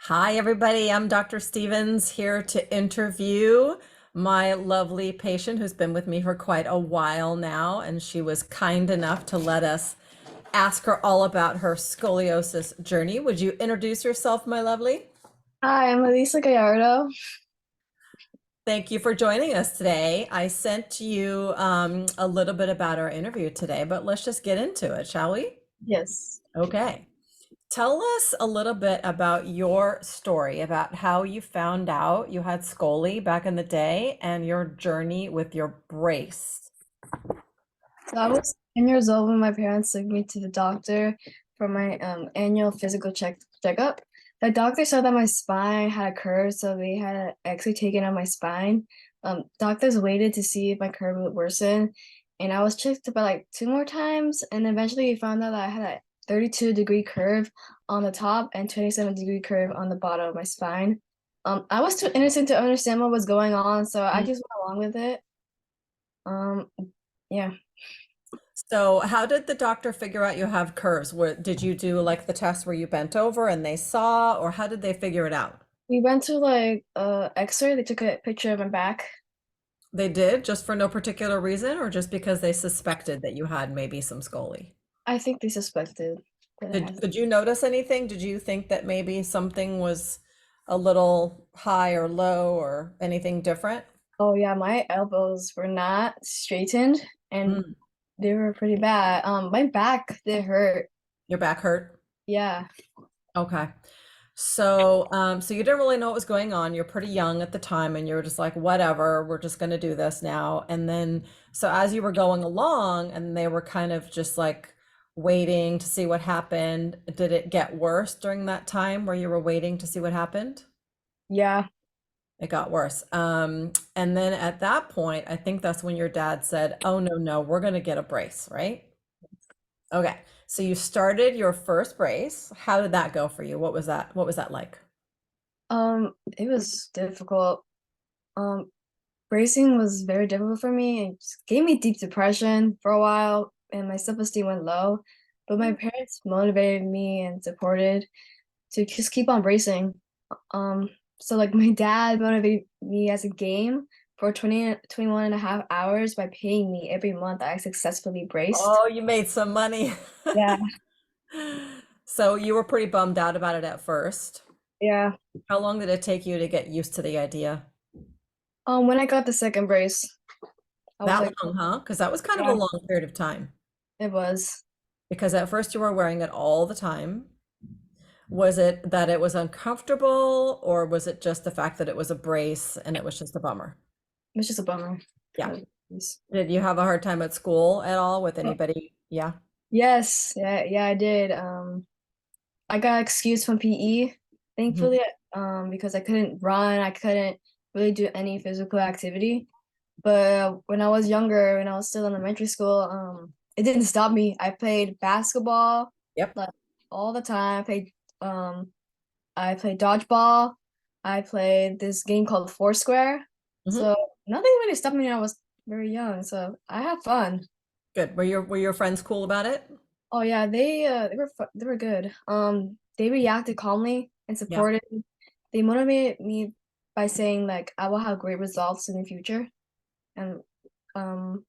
Hi, everybody. I'm Dr. Stevens here to interview my lovely patient who's been with me for quite a while now, and she was kind enough to let us ask her all about her scoliosis journey. Would you introduce yourself, my lovely? Hi, I'm Elisa Gallardo. Thank you for joining us today. I sent you a little bit about our interview today, but let's just get into it, shall we? Yes. Okay. Tell us a little bit about your story, about how you found out you had scoli back in the day and your journey with your brace. So I was 10 years old when my parents took me to the doctor for my annual physical checkup. The doctor said that my spine had a curve, so they had an X-ray taken on my spine. Doctors waited to see if my curve would worsen, and I was checked about like two more times, and eventually found out that I had a 32-degree curve on the top and 27-degree curve on the bottom of my spine. I was too innocent to understand what was going on, so I Mm. just went along with it. Um, yeah. So, how did the doctor figure out you have curves? Did you do like the test where you bent over and they saw, or how did they figure it out? We went to like X-ray. They took a picture of my back. They did just for no particular reason, or just because they suspected that you had maybe some scoli? I think they suspected that I had. Did you notice anything? Did you think that maybe something was a little high or low or anything different? Oh yeah, my elbows were not straightened and Mm. they were pretty bad. My back did hurt. Your back hurt? Yeah. Okay. So you didn't really know what was going on. You're pretty young at the time, and you were just like, whatever, we're just going to do this now. And then, so as you were going along, and they were kind of just like waiting to see what happened, did it get worse during that time where you were waiting to see what happened? Yeah. It got worse. And then at that point, I think that's when your dad said, "Oh no, no, we're going to get a brace, right?" Okay. So you started your first brace. How did that go for you? What was that? What was that like? It was difficult. Um, Bracing was very difficult for me. It just gave me deep depression for a while and my self-esteem went low. But my parents motivated me and supported to just keep on bracing. Um, so like my dad motivated me as a game for 21 and a half hours by paying me every month that I successfully braced. Oh, you made some money. Yeah, So you were pretty bummed out about it at first. yeah. How long did it take you to get used to the idea? When I got the second brace, I was That like, long, huh? Because that was kind of a yeah, long period of time. it was. Because at first you were wearing it all the time. Was it that it was uncomfortable, or was it just the fact that it was a brace and it was just a bummer? It was just a bummer. Yeah. It was- Did you have a hard time at school at all with anybody? Yeah. Yes, yeah, yeah, I did. I got excused from PE, Mhm. thankfully, because I couldn't run, I couldn't really do any physical activity. But when I was younger, when I was still in elementary school, it didn't stop me. I played basketball Yep. like all the time. I played dodgeball. I played this game called Foursquare. Hmm. So nothing really stopped me when I was very young. So I had fun. Good. Were your friends cool about it? Oh yeah, they were good. They reacted calmly and Yeah. supported. They motivated me by saying like I will have great results in the future. And um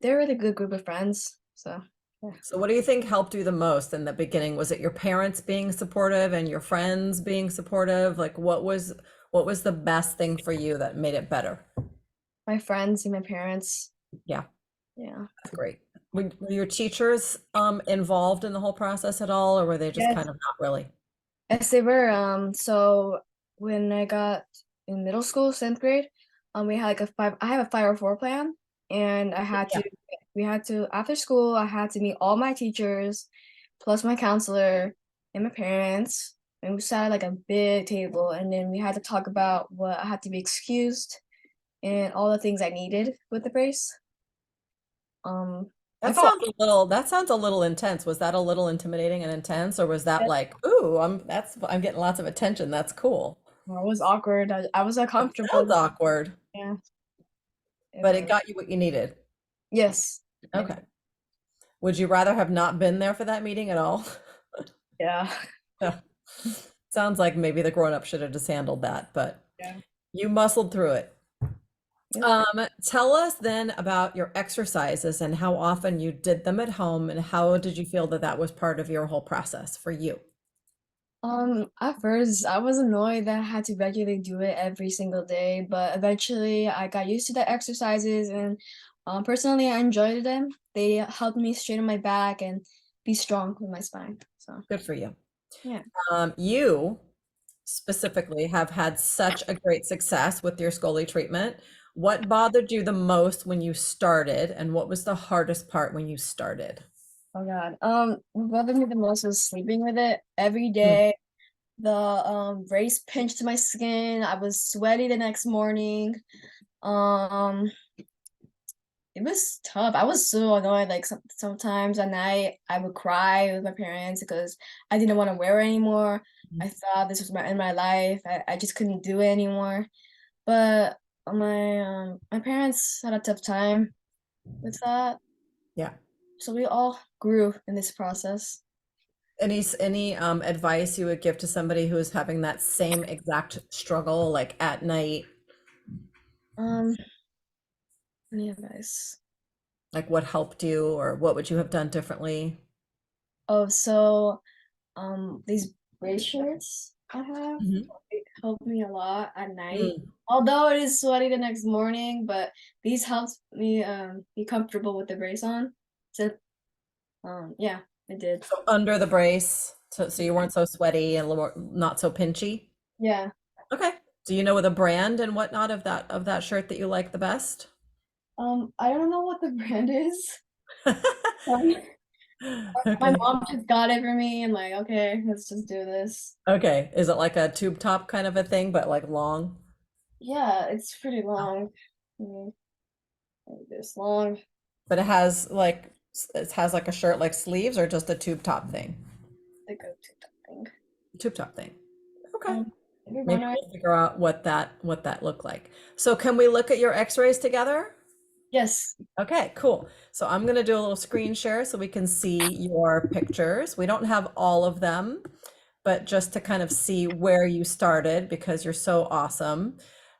they're a really good group of friends. So yeah. So what do you think helped you the most in the beginning? Was it your parents being supportive and your friends being supportive? Like what was the best thing for you that made it better? My friends and my parents. Yeah, Yeah. that's great. Were your teachers involved in the whole process at all, or were they just Yes. kind of not really? Yes, they were. So when I got in middle school, 10th grade, we had like I have a 504 plan, and Yeah. we had to, after school, I had to meet all my teachers, plus my counselor and my parents, and we sat at like a big table, and then we had to talk about what I had to be excused and all the things I needed with the brace. I felt That sounds a little intense. Was that a little intimidating and intense, or was that like, ooh, I'm getting lots of attention. That's cool. it was awkward. I was It sounds uncomfortable. awkward, Yeah, it but it was. got you what you needed. Yes. Okay. Would you rather have not been there for that meeting at all? Yeah. Yeah. Sounds like maybe the grown-up should have just handled that, but Yeah. you muscled through it. Yep. Tell us then about your exercises and how often you did them at home, and how did you feel that that was part of your whole process for you? At first, I was annoyed that I had to regularly do it every single day, but eventually I got used to the exercises and personally I enjoyed them. They helped me straighten my back and be strong with my spine. So, Good for you. yeah. You specifically have had such a great success with your Scoli treatment. What bothered you the most when you started, and what was the hardest part when you started? Oh God. What bothered me the most was sleeping with it every Mm. day. The brace pinched my skin. I was sweaty the next morning. Um, it was tough. I was so annoyed. Like sometimes at night, I would cry with my parents because I didn't want to wear it anymore. I thought this was my in my life. I just couldn't do it anymore. But my parents had a tough time with that. Yeah. So we all grew in this process. Any advice you would give to somebody who is having that same exact struggle, like at night? Um, any advice? Like what helped you, or what would you have done differently? Oh, so these brace shirts I have Mhm. it help me a lot at night. Mm. Although it is sweaty the next morning, but these helps me be comfortable with the brace on. So yeah, it did. So under the brace, so you weren't so sweaty and a little more, not so pinchy. Yeah. Okay. Do you know the brand and whatnot of that shirt that you like the best? I don't know what the brand is. Um, my Okay. mom just got it for me and like, okay, let's just do this. Okay. Is it like a tube top kind of a thing, but like long? Yeah, it's pretty long. Like this long. But it has like it has like a shirt like sleeves, or just a tube top thing? The go-to thing. Tube top thing. Okay. Every Maybe runner. we'll figure out what that looked like. So can we look at your x-rays together? Yes. Okay, cool. So I'm going to do a little screen share so we can see your pictures. We don't have all of them, but just to kind of see where you started, because you're so awesome.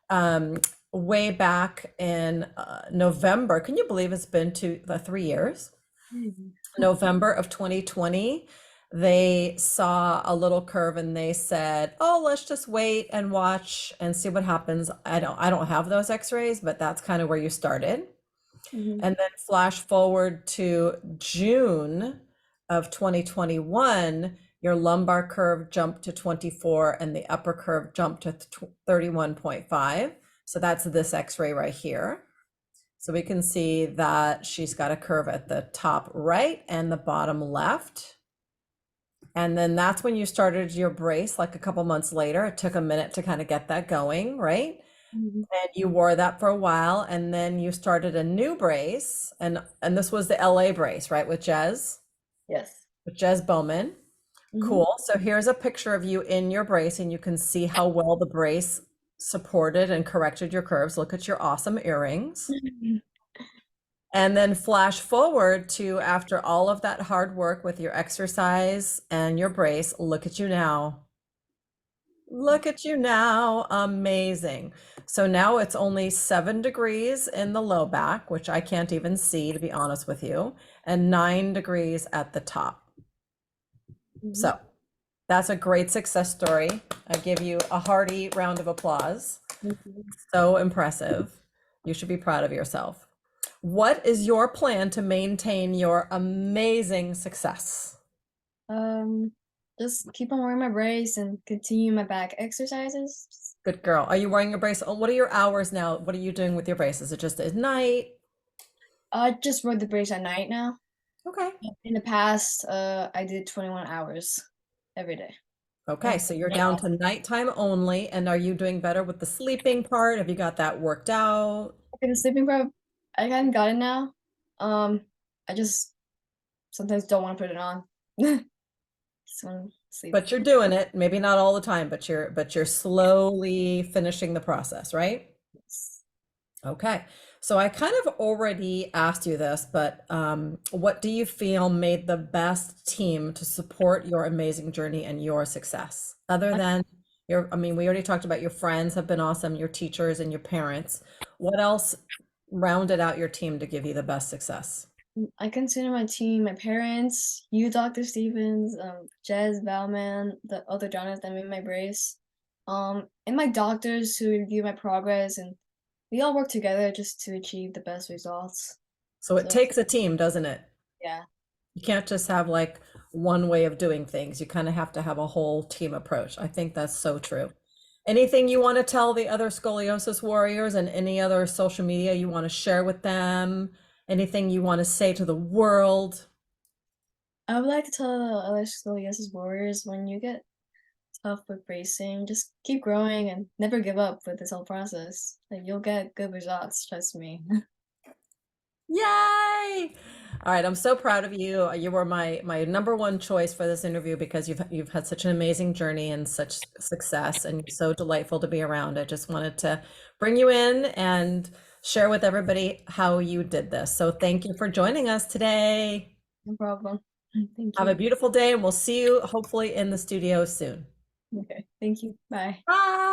Um, Way back in November, can you believe it's been to the 3 years? Mhm. November of 2020, they saw a little curve and they said, "Oh, let's just wait and watch and see what happens." I don't have those x-rays, but that's kind of where you started. Mhm. And then flash forward to June of 2021, your lumbar curve jumped to 24 and the upper curve jumped to 31.5. So that's this x-ray right here. So we can see that she's got a curve at the top right and the bottom left. And then that's when you started your brace, like a couple months later. It took a minute to kind of get that going, right? Mhm. And you wore that for a while, and then you started a new brace, and this was the LA brace, right, Yes. with Jez Bowman. Mhm. Cool. So here's a picture of you in your brace, and you can see how well the brace supported and corrected your curves. Look at your awesome earrings. And then flash forward to after all of that hard work with your exercise and your brace. Look at you now. Look at you now. Amazing. So now it's only 7 degrees in the low back, which I can't even see, to be honest with you, and 9 degrees at the top. Mhm. So that's a great success story. I give you a hearty round of applause. Thank you. So impressive. You should be proud of yourself. What is your plan to maintain your amazing success? Um, just keep on wearing my brace and continue my back exercises. Good girl. Are you wearing your brace? Oh, what are your hours now? What are you doing with your brace? Is it just at night? I just wear the brace at night now. Okay. In the past, I did 21 hours every day. Okay, And so you're down to nighttime only. And are you doing better with the sleeping part? Have you got that worked out? okay, the sleeping part, I haven't got it now. I just sometimes don't want to put it on. Just want to sleep. But you're doing it. Maybe not all the time, but you're slowly finishing the process, right? Okay. So I kind of already asked you this, but what do you feel made the best team to support your amazing journey and your success? Other than I mean, we already talked about your friends have been awesome, your teachers and your parents. What else rounded out your team to give you the best success? I consider my team, my parents, you, Dr. Stevens, Jez, Valman, the other donors that made my brace, and my doctors who review my progress, and we all work together just to achieve the best results. So it So takes a team, doesn't it? yeah, You can't just have like one way of doing things. You kind of have to have a whole team approach. I think that's so true. Anything you want to tell the other scoliosis warriors and any other social media you want to share with them? Anything you want to say to the world? I would like to tell the other Scoliosis Warriors when you get tough with bracing, just keep growing and never give up with this whole process. Like you'll get good results, trust me. Yay! All right, I'm so proud of you. You were my number one choice for this interview because you've had such an amazing journey and such success, and you're so delightful to be around. I just wanted to bring you in and share with everybody how you did this. So thank you for joining us today. No problem. Thank Have a you. beautiful day, and we'll see you hopefully in the studio soon. Okay, thank you. Bye. Bye.